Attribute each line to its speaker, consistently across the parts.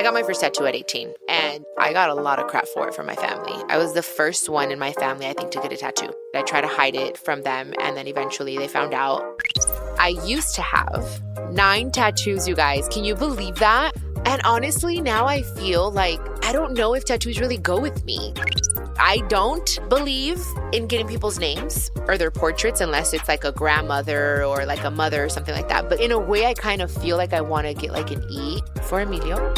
Speaker 1: got my first tattoo at 18, and I got a lot of crap for it from my family. I was the first one in my family, I think, to get a tattoo. I tried to hide it from them, and then eventually they found out. I used to have 9 tattoos, you guys. Can you believe that? And honestly, now I feel like I don't know if tattoos really go with me. I don't believe in getting people's names or their portraits unless it's like a grandmother or like a mother or something like that. But in a way, I kind of feel like I want to get like an E for Emilio.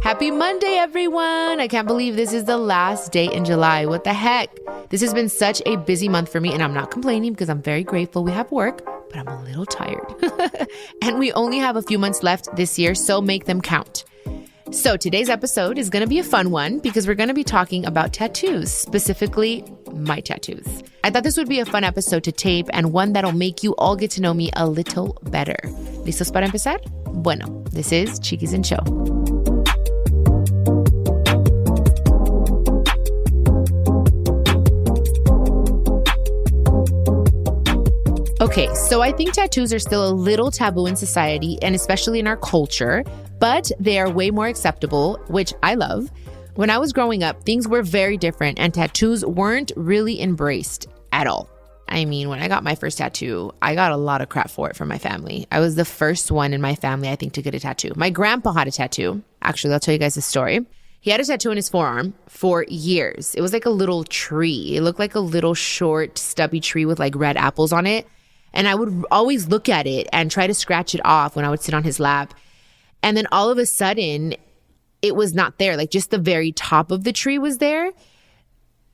Speaker 1: Happy Monday, everyone. I can't believe this is the last day in July. What the heck? This has been such a busy month for me, and I'm not complaining because I'm very grateful we have work, but I'm a little tired. And we only have a few months left this year, so make them count. So today's episode is going to be a fun one because we're going to be talking about tattoos, specifically my tattoos. I thought this would be a fun episode to tape and one that'll make you all get to know me a little better. ¿Listos para empezar? Bueno, this is Chiquis and Chill. Okay, so I think tattoos are still a little taboo in society and especially in our culture, but they are way more acceptable, which I love. When I was growing up, things were very different and tattoos weren't really embraced at all. I mean, when I got my first tattoo, I got a lot of crap for it from my family. I was the first one in my family, I think, to get a tattoo. My grandpa had a tattoo. Actually, I'll tell you guys the story. He had a tattoo on his forearm for years. It was like a little tree. It looked like a little short, stubby tree with like red apples on it. And I would always look at it and try to scratch it off when I would sit on his lap. And then all of a sudden, it was not there. Like just the very top of the tree was there.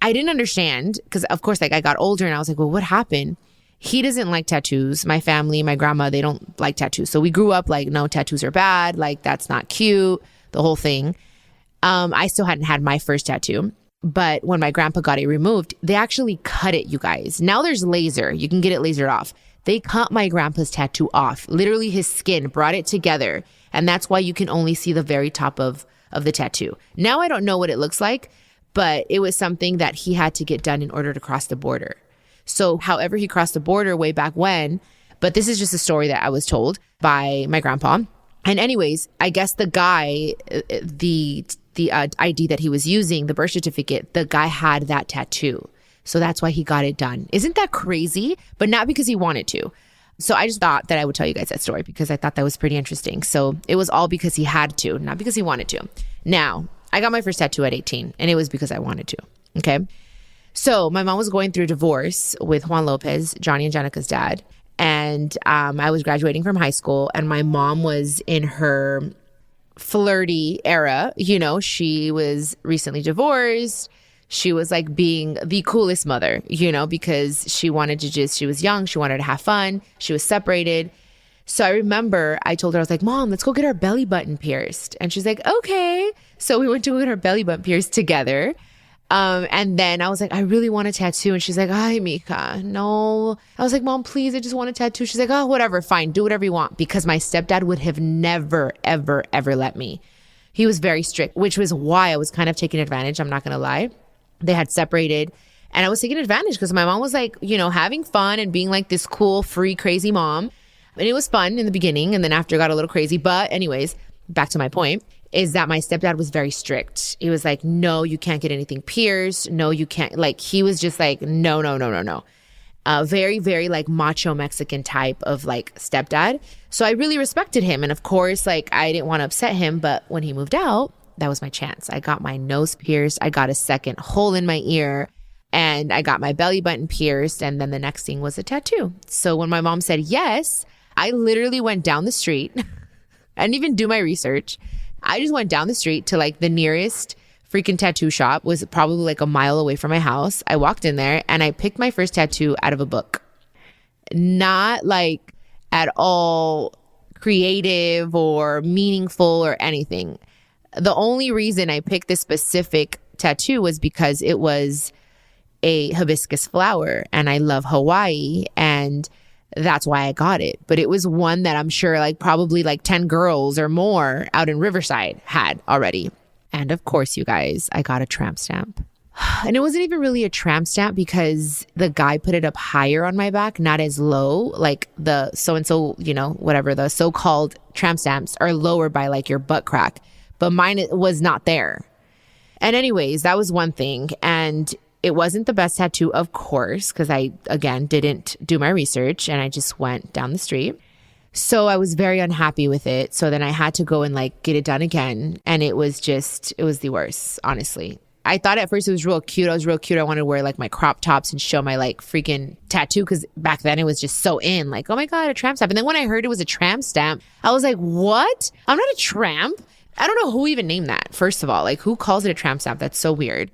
Speaker 1: I didn't understand because, of course, like I got older and I was like, well, what happened? He doesn't like tattoos. My family, my grandma, they don't like tattoos. So we grew up like, no, tattoos are bad. Like that's not cute. The whole thing. I still hadn't had my first tattoo. But when my grandpa got it removed, they actually cut it, you guys. Now there's laser. You can get it lasered off. They cut my grandpa's tattoo off. Literally his skin brought it together. And that's why you can only see the very top of the tattoo. Now I don't know what it looks like, but it was something that he had to get done in order to cross the border. So however he crossed the border way back when, but this is just a story that I was told by my grandpa. And anyways, I guess the guy, the ID that he was using, the birth certificate, the guy had that tattoo. So that's why he got it done. Isn't that crazy? But not because he wanted to. So I just thought that I would tell you guys that story because I thought that was pretty interesting. So it was all because he had to, not because he wanted to. Now, I got my first tattoo at 18 and it was because I wanted to. Okay. So my mom was going through a divorce with Juan Lopez, Johnny and Jenica's dad. And I was graduating from high school and my mom was in her flirty era. You know, she was recently divorced. She was like being the coolest mother, you know, because she wanted to she was young. She wanted to have fun. She was separated. So I remember I told her, I was like, Mom, let's go get our belly button pierced. And she's like, okay. So we went to get our belly button pierced together. And then I was like, I really want a tattoo. And she's like, ay, Mika, no. I was like, Mom, please, I just want a tattoo. She's like, oh, whatever, fine. Do whatever you want. Because my stepdad would have never, ever, ever let me. He was very strict, which was why I was kind of taking advantage. I'm not going to lie. They had separated and I was taking advantage because my mom was like, you know, having fun and being like this cool, free, crazy mom. And it was fun in the beginning. And then after it got a little crazy. But anyways, back to my point is that my stepdad was very strict. He was like, no, you can't get anything pierced. No, you can't. Like, he was just like, no. Very, very like macho Mexican type of like stepdad. So I really respected him. And of course, like I didn't want to upset him. But when he moved out, that was my chance. I got my nose pierced. I got a second hole in my ear and I got my belly button pierced. And then the next thing was a tattoo. So when my mom said yes, I literally went down the street. I didn't even do my research. I just went down the street to like the nearest freaking tattoo shop, was probably like a mile away from my house. I walked in there and I picked my first tattoo out of a book. Not like at all creative or meaningful or anything. The only reason I picked this specific tattoo was because it was a hibiscus flower and I love Hawaii and that's why I got it. But it was one that I'm sure like probably like 10 girls or more out in Riverside had already. And of course, you guys, I got a tramp stamp. And it wasn't even really a tramp stamp because the guy put it up higher on my back, not as low. Like the so-and-so, whatever, the so-called tramp stamps are lower by like your butt crack. But mine was not there. And anyways, that was one thing. And it wasn't the best tattoo, of course, because I, again, didn't do my research and I just went down the street. So I was very unhappy with it. So then I had to go and like get it done again. And it was the worst, honestly. I thought at first it was real cute. I was real cute. I wanted to wear like my crop tops and show my like freaking tattoo because back then it was just so in. Like, oh my God, a tramp stamp. And then when I heard it was a tramp stamp, I was like, what? I'm not a tramp. I don't know who even named that, first of all. Like, who calls it a tramp stamp? That's so weird.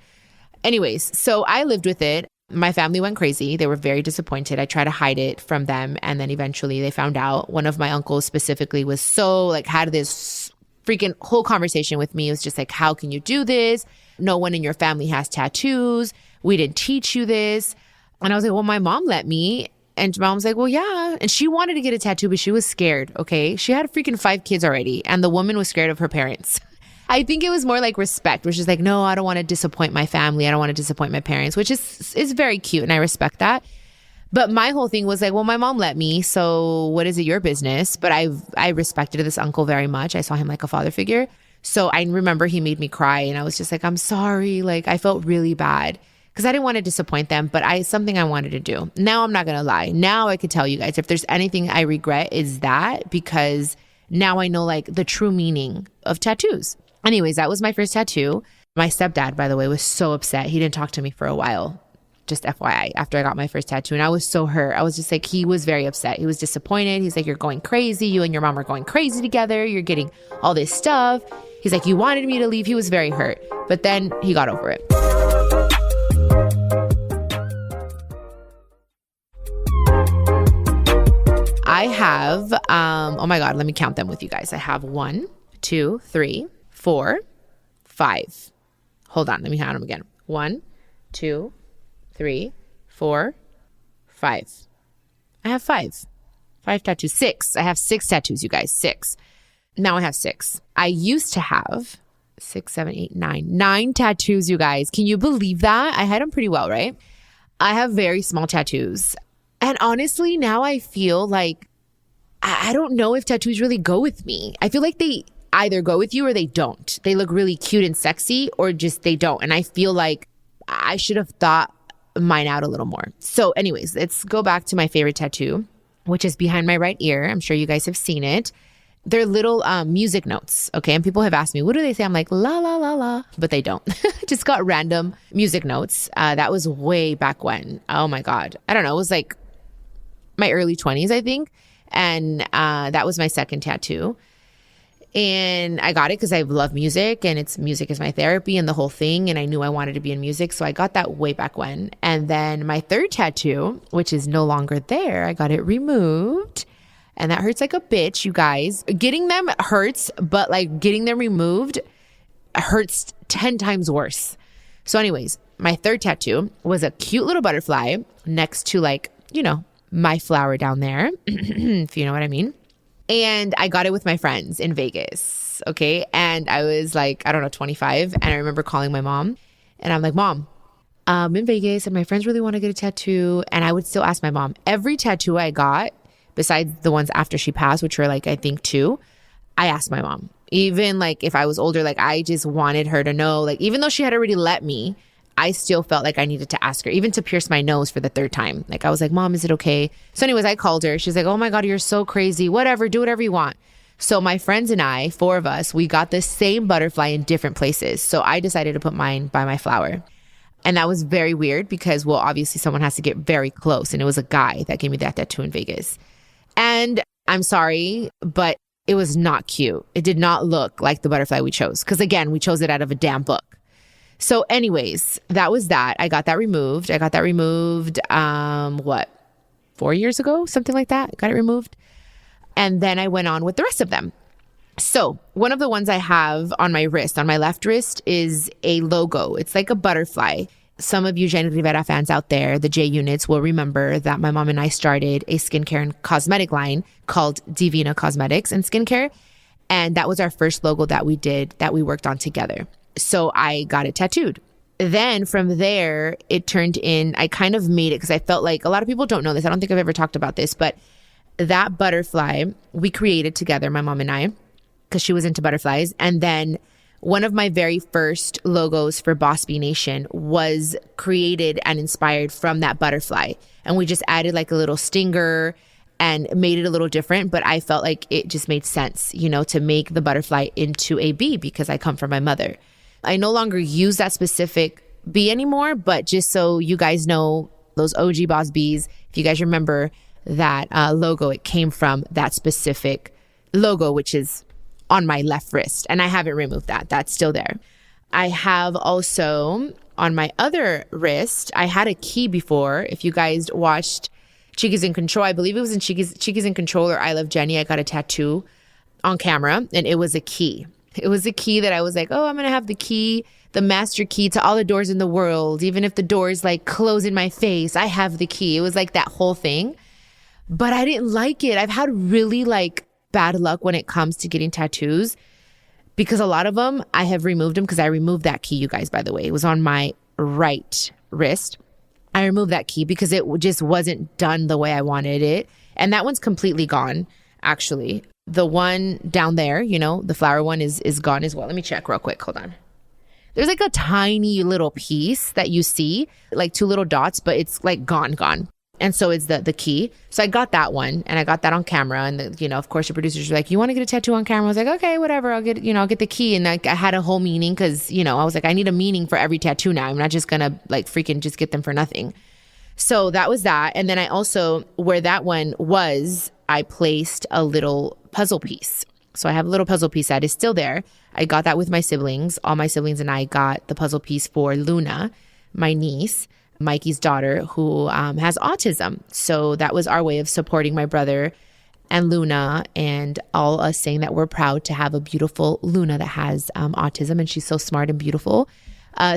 Speaker 1: Anyways, so I lived with it. My family went crazy. They were very disappointed. I tried to hide it from them. And then eventually they found out. One of my uncles specifically was so like, had this freaking whole conversation with me. It was just like, how can you do this? No one in your family has tattoos. We didn't teach you this. And I was like, well, my mom let me. And my mom's like, well, yeah. And she wanted to get a tattoo, but she was scared. Okay. She had freaking 5 kids already. And the woman was scared of her parents. I think it was more like respect, which is like, no, I don't want to disappoint my family. I don't want to disappoint my parents, which is very cute. And I respect that. But my whole thing was like, well, my mom let me. So what is it your business? But I respected this uncle very much. I saw him like a father figure. So I remember he made me cry and I was just like, I'm sorry. Like I felt really bad because I didn't want to disappoint them, but something I wanted to do. Now I'm not going to lie. Now I could tell you guys, if there's anything I regret is that, because now I know like the true meaning of tattoos. Anyways, that was my first tattoo. My stepdad, by the way, was so upset. He didn't talk to me for a while. Just FYI, after I got my first tattoo. And I was so hurt. I was just like, he was very upset. He was disappointed. He's like, you're going crazy. You and your mom are going crazy together. You're getting all this stuff. He's like, you wanted me to leave. He was very hurt. But then he got over it. I have, oh my God, let me count them with you guys. I have 1, 2, 3, 4, 5. Hold on, let me count them again. 1, 2, 3, 4, 5. I have 5. 5 tattoos. 6. I have 6 tattoos, you guys. 6. Now I have 6. I used to have 6, 7, 8, 9. 9 tattoos, you guys. Can you believe that? I had them pretty well, right? I have very small tattoos. And honestly, now I feel like I don't know if tattoos really go with me. I feel like they either go with you or they don't. They look really cute and sexy or just they don't. And I feel like I should have thought mine out a little more. So anyways, let's go back to my favorite tattoo, which is behind my right ear. I'm sure you guys have seen it. They're little music notes, okay? And people have asked me, what do they say? I'm like, la, la, la, la. But they don't. Just got random music notes. That was way back when. Oh my God. I don't know. It was like my early 20s, I think. And that was my second tattoo. And I got it because I love music and music is my therapy and the whole thing. And I knew I wanted to be in music. So I got that way back when. And then my third tattoo, which is no longer there, I got it removed. And that hurts like a bitch, you guys. Getting them hurts, but like getting them removed hurts 10 times worse. So anyways, my third tattoo was a cute little butterfly next to like, my flower down there, if you know what I mean. And I got it with my friends in Vegas, okay? And I was like, I don't know, 25. And I remember calling my mom. And I'm like, Mom, I'm in Vegas and my friends really want to get a tattoo. And I would still ask my mom. Every tattoo I got, besides the ones after she passed, which were like, I think 2, I asked my mom. Even like if I was older, like I just wanted her to know, like even though she had already let me, I still felt like I needed to ask her, even to pierce my nose for the 3rd time. Like I was like, Mom, is it okay? So anyways, I called her. She's like, oh my God, you're so crazy. Whatever, do whatever you want. So my friends and I, 4 of us, we got the same butterfly in different places. So I decided to put mine by my flower. And that was very weird because, well, obviously someone has to get very close. And it was a guy that gave me that tattoo in Vegas. And I'm sorry, but it was not cute. It did not look like the butterfly we chose. Because again, we chose it out of a damn book. So anyways, that was that. I got that removed. 4 years ago? Something like that. Got it removed. And then I went on with the rest of them. So one of the ones I have on my wrist, on my left wrist, is a logo. It's like a butterfly. Some of you Jenny Rivera fans out there, the J units, will remember that my mom and I started a skincare and cosmetic line called Divina Cosmetics and Skincare. And that was our first logo that we did, that we worked on together. So I got it tattooed. then from there, it turned in, I kind of made it because I felt like a lot of people don't know this. I don't think I've ever talked about this, but that butterfly we created together, my mom and I, because she was into butterflies. And then one of my very first logos for Boss Bee Nation was created and inspired from that butterfly. And we just added like a little stinger and made it a little different. But I felt like it just made sense, you know, to make the butterfly into a bee because I come from my mother. I no longer use that specific bee anymore, but just so you guys know, those OG Boss Bees, if you guys remember that logo, it came from that specific logo, which is on my left wrist. And I haven't removed that. That's still there. I have also on my other wrist, I had a key before. If you guys watched Chiquis and Control, I believe it was in Chiquis and Control or I Love Jenny, I got a tattoo on camera and it was a key. It was a key that I was like, oh, I'm going to have the key, the master key to all the doors in the world. Even if the doors like close in my face, I have the key. It was like that whole thing. But I didn't like it. I've had really like bad luck when it comes to getting tattoos because a lot of them, I have removed them because I removed that key, you guys, by the way. It was on my right wrist. I removed that key because it just wasn't done the way I wanted it. And that one's completely gone, actually. The one down there, you know, the flower one is gone as well. Let me check real quick. Hold on. There's like a tiny little piece that you see, like 2 little dots, but it's like gone. And so it's the key. So I got that one and I got that on camera. And, you know, of course, your producers were like, you want to get a tattoo on camera? I was like, okay, whatever. I'll get the key. And I had a whole meaning because, you know, I was like, I need a meaning for every tattoo now. I'm not just going to like freaking just get them for nothing. So that was that. And then I also, where that one was, I placed a little puzzle piece. So I have a little puzzle piece that is still there. I got that with my siblings. All my siblings and I got the puzzle piece for Luna, my niece, Mikey's daughter, who has autism. So that was our way of supporting my brother and Luna and all us saying that we're proud to have a beautiful Luna that has autism and she's so smart and beautiful.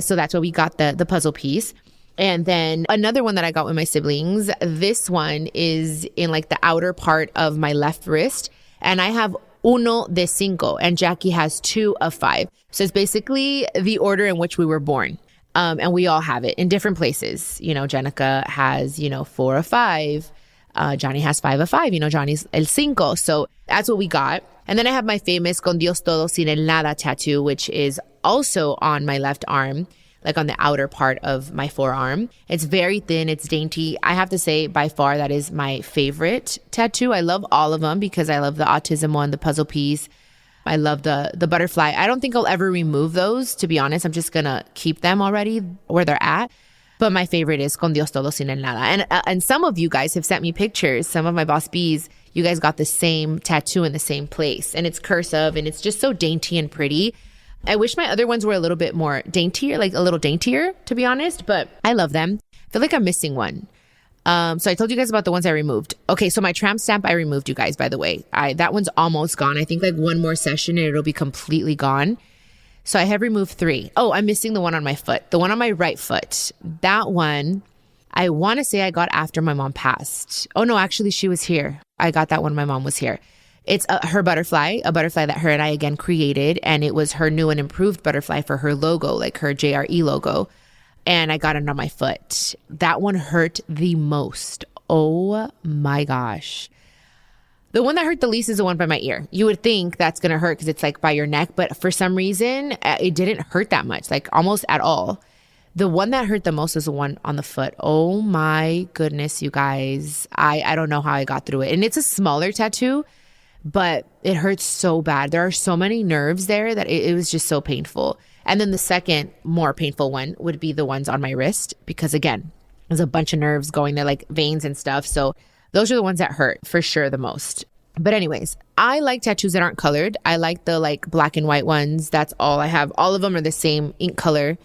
Speaker 1: So that's why we got the puzzle piece. And then another one that I got with my siblings, this one is in like the outer part of my left wrist. And I have 1 de 5 and Jackie has 2 of 5. So it's basically the order in which we were born. And we all have it in different places. You know, Jenica has, 4 of 5. Johnny has 5 of 5. You know, Johnny's el 5. So that's what we got. And then I have my famous Con Dios todo sin el nada tattoo, which is also on my left arm, like on the outer part of my forearm. It's very thin. It's dainty. I have to say by far that is my favorite tattoo. I love all of them because I love the autism one, the puzzle piece. I love the butterfly. I don't think I'll ever remove those, to be honest. I'm just going to keep them already where they're at. But my favorite is Con Dios todo sin el nada. And some of you guys have sent me pictures. Some of my Boss Bees, you guys got the same tattoo in the same place. And it's cursive and it's just so dainty and pretty. I wish my other ones were a little bit more daintier, like a little daintier, to be honest, but I love them. I feel like I'm missing one. So I told you guys about the ones I removed. Okay, so my tramp stamp, I removed, you guys, by the way. That one's almost gone. I think like one more session and it'll be completely gone. So I have removed 3. Oh, I'm missing the one on my foot. The one on my right foot. That one, I want to say I got after my mom passed. Oh no, actually she was here. I got that when my mom was here. It's her butterfly, a butterfly that her and I again created. And it was her new and improved butterfly for her logo, like her JRE logo. And I got it on my foot. That one hurt the most. Oh my gosh. The one that hurt the least is the one by my ear. You would think that's going to hurt because it's like by your neck. But for some reason, it didn't hurt that much, like almost at all. The one that hurt the most is the one on the foot. Oh my goodness, you guys. I don't know how I got through it. And it's a smaller tattoo, but it hurts so bad. There are so many nerves there that it was just so painful. And then the second more painful one would be the ones on my wrist because again, there's a bunch of nerves going there, like veins and stuff. So those are the ones that hurt for sure the most. But anyways, I like tattoos that aren't colored. I like the like black and white ones. That's all I have. All of them are the same ink color.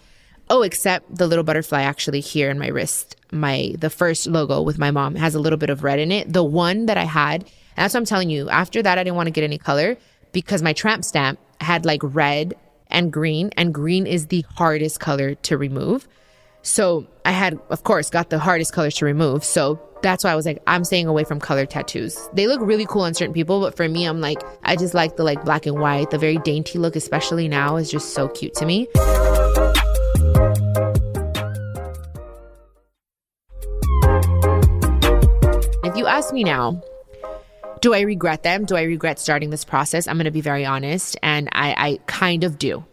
Speaker 1: Oh, except the little butterfly actually here in my wrist. The first logo with my mom has a little bit of red in it. The one that I had, and that's what I'm telling you. After that, I didn't want to get any color because my tramp stamp had like red and green is the hardest color to remove. So I had, of course, got the hardest colors to remove. So that's why I was like, I'm staying away from colored tattoos. They look really cool on certain people, but for me, I'm like, I just like the like black and white. The very dainty look, especially now, is just so cute to me. you ask me now, do I regret them? Do I regret starting this process? I'm going to be very honest. And I kind of do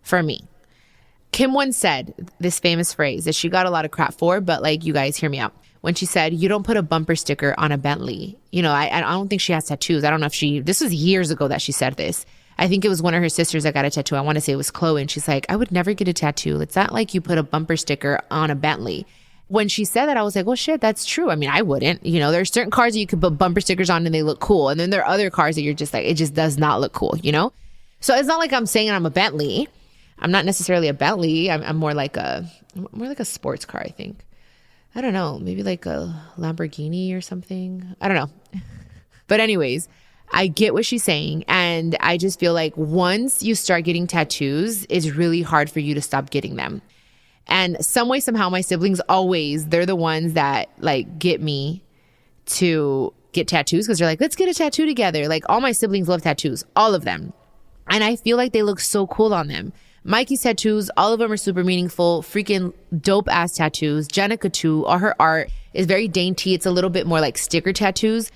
Speaker 1: for me. Kim once said this famous phrase that she got a lot of crap for, but like, you guys hear me out. When she said, you don't put a bumper sticker on a Bentley. You know, I don't think she has tattoos. I don't know if this was years ago that she said this. I think it was one of her sisters that got a tattoo. I want to say it was Chloe. And she's like, I would never get a tattoo. It's not like you put a bumper sticker on a Bentley. When she said that, I was like, well, shit, that's true. I mean, I wouldn't. You know, there's certain cars that you could put bumper stickers on and they look cool. And then there are other cars that you're just like, it just does not look cool, you know? So it's not like I'm saying I'm a Bentley. I'm not necessarily a Bentley. I'm more like a sports car, I think. I don't know, maybe like a Lamborghini or something. I don't know. But anyways, I get what she's saying. And I just feel like once you start getting tattoos, it's really hard for you to stop getting them. And some way, somehow, my siblings they're the ones that like get me to get tattoos because they're like, let's get a tattoo together. Like all my siblings love tattoos, all of them. And I feel like they look so cool on them. Mikey's tattoos, all of them are super meaningful, freaking dope ass tattoos. Jenica too, all her art is very dainty. It's a little bit more like sticker tattoos,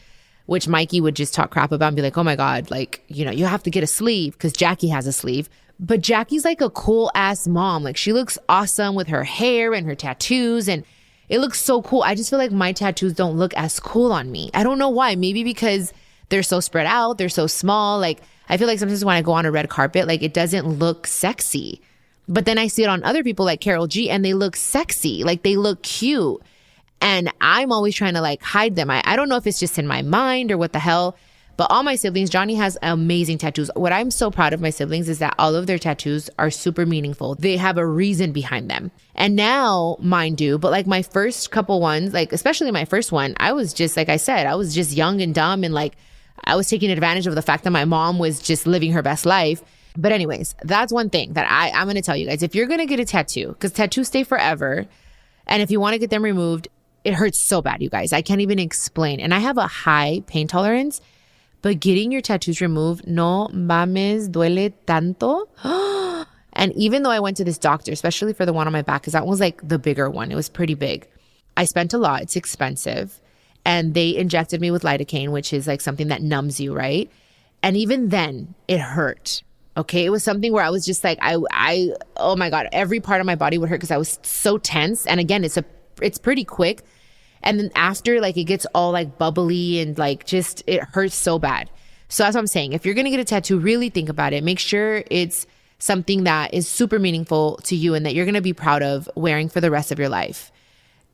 Speaker 1: which Mikey would just talk crap about and be like, oh my God, like, you know, you have to get a sleeve because Jackie has a sleeve. But Jackie's like a cool ass mom. Like she looks awesome with her hair and her tattoos and it looks so cool. I just feel like my tattoos don't look as cool on me. I don't know why. Maybe because they're so spread out. They're so small. Like I feel like sometimes when I go on a red carpet, like it doesn't look sexy. But then I see it on other people like Karol G and they look sexy. Like they look cute. And I'm always trying to like hide them. I don't know if it's just in my mind or what the hell. But all my siblings, Johnny has amazing tattoos. What I'm so proud of my siblings is that all of their tattoos are super meaningful. They have a reason behind them. And now mine do. But like my first couple ones, like especially my first one, I was just, like I said, I was just young and dumb. And like I was taking advantage of the fact that my mom was just living her best life. But anyways, that's one thing that I'm going to tell you guys. If you're going to get a tattoo, because tattoos stay forever. And if you want to get them removed, it hurts so bad, you guys. I can't even explain. And I have a high pain tolerance. But getting your tattoos removed, no mames, duele tanto. And even though I went to this doctor, especially for the one on my back, because that one was like the bigger one. It was pretty big. I spent a lot. It's expensive. And they injected me with lidocaine, which is like something that numbs you, right? And even then, it hurt. Okay, it was something where I was just like, oh my God, every part of my body would hurt because I was so tense. And again, it's pretty quick. And then after, like, it gets all like bubbly and like just, it hurts so bad. So that's what I'm saying. If you're going to get a tattoo, really think about it. Make sure it's something that is super meaningful to you and that you're going to be proud of wearing for the rest of your life.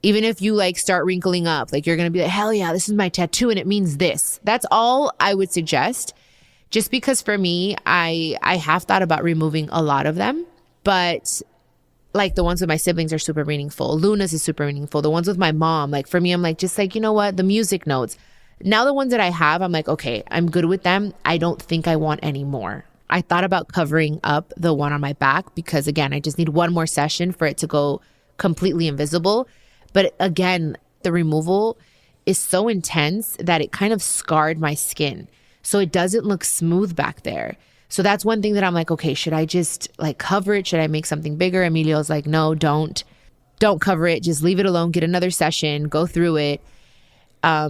Speaker 1: Even if you like start wrinkling up, like you're going to be like, hell yeah, this is my tattoo and it means this. That's all I would suggest. Just because for me, I have thought about removing a lot of them, but like the ones with my siblings are super meaningful. Luna's is super meaningful. The ones with my mom, like for me, I'm like, just like, you know what? The music notes. Now the ones that I have, I'm like, okay, I'm good with them. I don't think I want any more. I thought about covering up the one on my back because again, I just need one more session for it to go completely invisible. But again, the removal is so intense that it kind of scarred my skin. So it doesn't look smooth back there. So that's one thing that I'm like, okay, should I just like cover it? Should I make something bigger? Emilio's like, no, don't cover it. Just leave it alone. Get another session, go through it.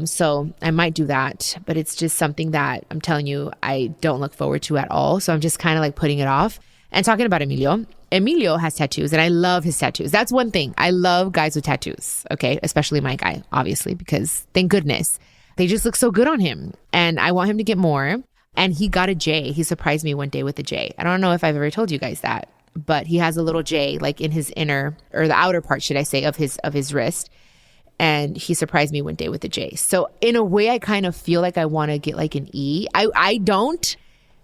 Speaker 1: So I might do that, but it's just something that I'm telling you, I don't look forward to at all. So I'm just kind of like putting it off. And talking about Emilio has tattoos and I love his tattoos. That's one thing. I love guys with tattoos. Okay. Especially my guy, obviously, because thank goodness they just look so good on him and I want him to get more. And he got a J. He surprised me one day with a J. I don't know if I've ever told you guys that, but he has a little J like in his inner or the outer part, should I say, of his wrist. And he surprised me one day with a J. So in a way, I kind of feel like I want to get like an E. I don't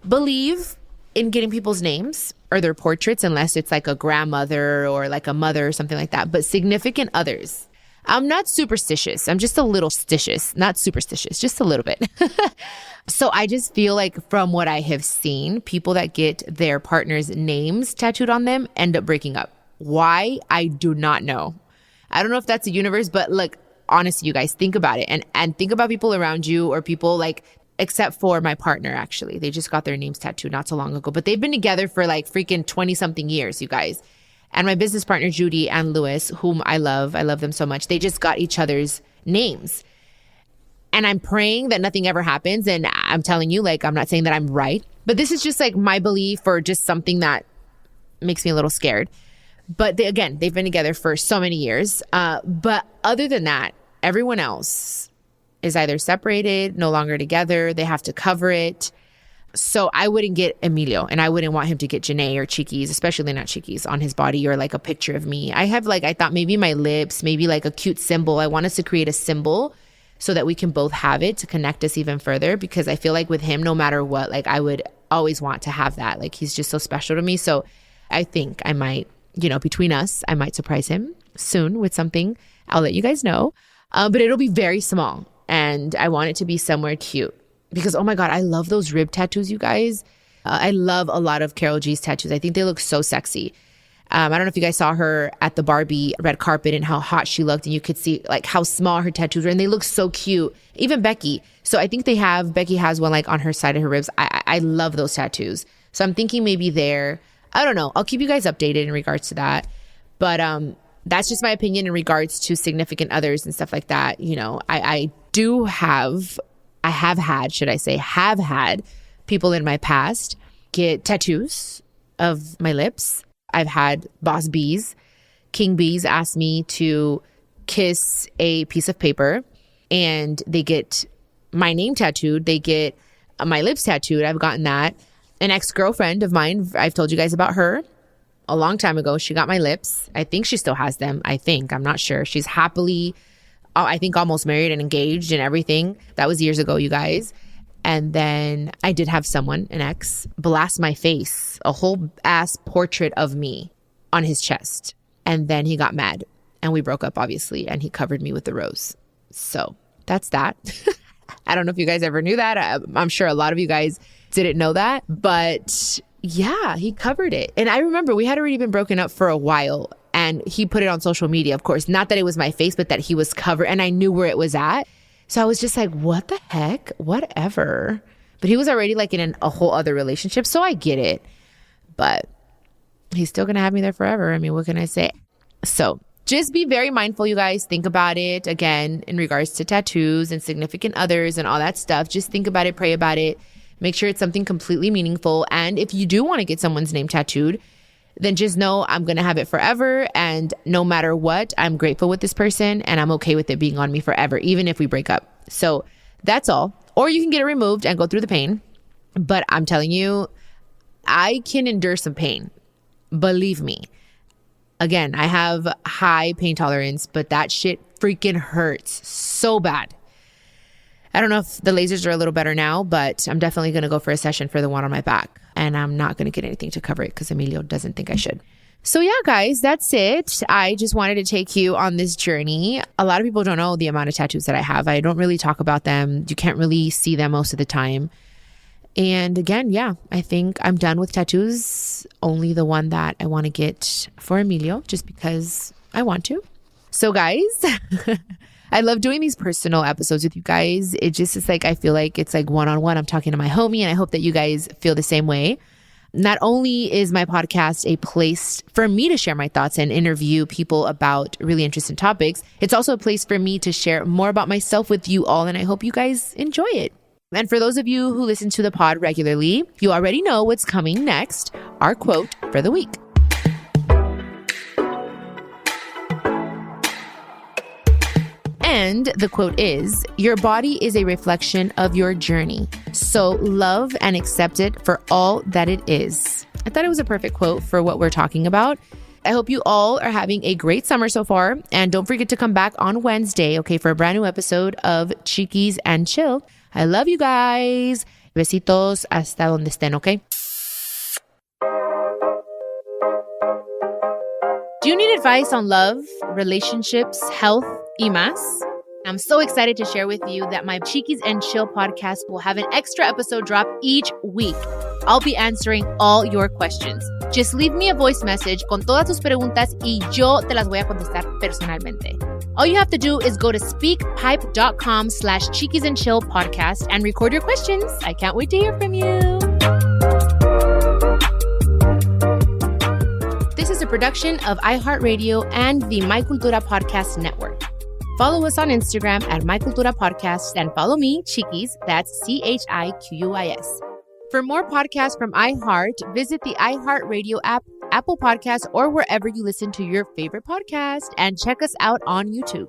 Speaker 1: believe in getting people's names or their portraits unless it's like a grandmother or like a mother or something like that. But significant others, I'm not superstitious. I'm just a little stitious, not superstitious, just a little bit. So I just feel like from what I have seen, people that get their partner's names tattooed on them end up breaking up. Why? I do not know. I don't know if that's a universe, but look, honestly, you guys, think about it and think about people around you or people like, except for my partner, actually. They just got their names tattooed not so long ago, but they've been together for like freaking 20 something years, you guys. And my business partner, Judy and Lewis, whom I love them so much. They just got each other's names. And I'm praying that nothing ever happens. And I'm telling you, like, I'm not saying that I'm right, but this is just like my belief or just something that makes me a little scared. But they've been together for so many years. But other than that, everyone else is either separated, no longer together. They have to cover it. So I wouldn't get Emilio, and I wouldn't want him to get Janae or Chiquis, especially not Chiquis, on his body or like a picture of me. I thought maybe my lips, maybe like a cute symbol. I want us to create a symbol so that we can both have it to connect us even further, because I feel like with him, no matter what, like I would always want to have that. Like he's just so special to me. So I think I might, between us, I might surprise him soon with something. I'll let you guys know. But it'll be very small, and I want it to be somewhere cute. Because, oh my God, I love those rib tattoos, you guys. I love a lot of Karol G's tattoos. I think they look so sexy. I don't know if you guys saw her at the Barbie red carpet and how hot she looked, and you could see like how small her tattoos were, and they look so cute. Even Becky. So I think Becky has one like on her side of her ribs. I love those tattoos. So I'm thinking maybe there. I don't know. I'll keep you guys updated in regards to that. But that's just my opinion in regards to significant others and stuff like that. I have had people in my past get tattoos of my lips. I've had boss bees, king bees ask me to kiss a piece of paper, and they get my name tattooed. They get my lips tattooed. I've gotten that. An ex-girlfriend of mine, I've told you guys about her a long time ago. She got my lips. I think she still has them. I'm not sure. She's happily, I think, almost married and engaged and everything. That was years ago, you guys. And then I did have someone, an ex, blast my face, a whole ass portrait of me on his chest. And then he got mad and we broke up, obviously. And he covered me with the rose. So that's that. I don't know if you guys ever knew that. I'm sure a lot of you guys didn't know that. But yeah, he covered it. And I remember we had already been broken up for a while. And he put it on social media, of course. Not that it was my face, but that he was covered. And I knew where it was at. So I was just like, what the heck? Whatever. But he was already like in a whole other relationship. So I get it. But he's still going to have me there forever. I mean, what can I say? So just be very mindful, you guys. Think about it. Again, in regards to tattoos and significant others and all that stuff. Just think about it. Pray about it. Make sure it's something completely meaningful. And if you do want to get someone's name tattooed, then just know I'm going to have it forever. And no matter what, I'm grateful with this person and I'm okay with it being on me forever, even if we break up. So that's all. Or you can get it removed and go through the pain. But I'm telling you, I can endure some pain. Believe me. Again, I have high pain tolerance, but that shit freaking hurts so bad. I don't know if the lasers are a little better now, but I'm definitely going to go for a session for the one on my back. And I'm not going to get anything to cover it because Emilio doesn't think I should. So yeah, guys, that's it. I just wanted to take you on this journey. A lot of people don't know the amount of tattoos that I have. I don't really talk about them. You can't really see them most of the time. And again, yeah, I think I'm done with tattoos. Only the one that I want to get for Emilio, just because I want to. So guys, I love doing these personal episodes with you guys. It just is like, I feel like it's like one-on-one. I'm talking to my homie, and I hope that you guys feel the same way. Not only is my podcast a place for me to share my thoughts and interview people about really interesting topics, it's also a place for me to share more about myself with you all, and I hope you guys enjoy it. And for those of you who listen to the pod regularly, you already know what's coming next, our quote for the week. And the quote is, your body is a reflection of your journey. So love and accept it for all that it is. I thought it was a perfect quote for what we're talking about. I hope you all are having a great summer so far. And don't forget to come back on Wednesday, okay, for a brand new episode of Chiquis and Chill. I love you guys. Besitos hasta donde estén, okay? Do you need advice on love, relationships, health, y más? I'm so excited to share with you that my Chiquis and Chill podcast will have an extra episode drop each week. I'll be answering all your questions. Just leave me a voice message con todas tus preguntas y yo te las voy a contestar personalmente. All you have to do is go to speakpipe.com/Chiquis and Chill podcast and record your questions. I can't wait to hear from you. This is a production of iHeartRadio and the My Cultura podcast network. Follow us on Instagram at My Cultura Podcast and follow me, Chiquis, that's Chiquis. For more podcasts from iHeart, visit the iHeartRadio app, Apple Podcasts, or wherever you listen to your favorite podcast, and check us out on YouTube.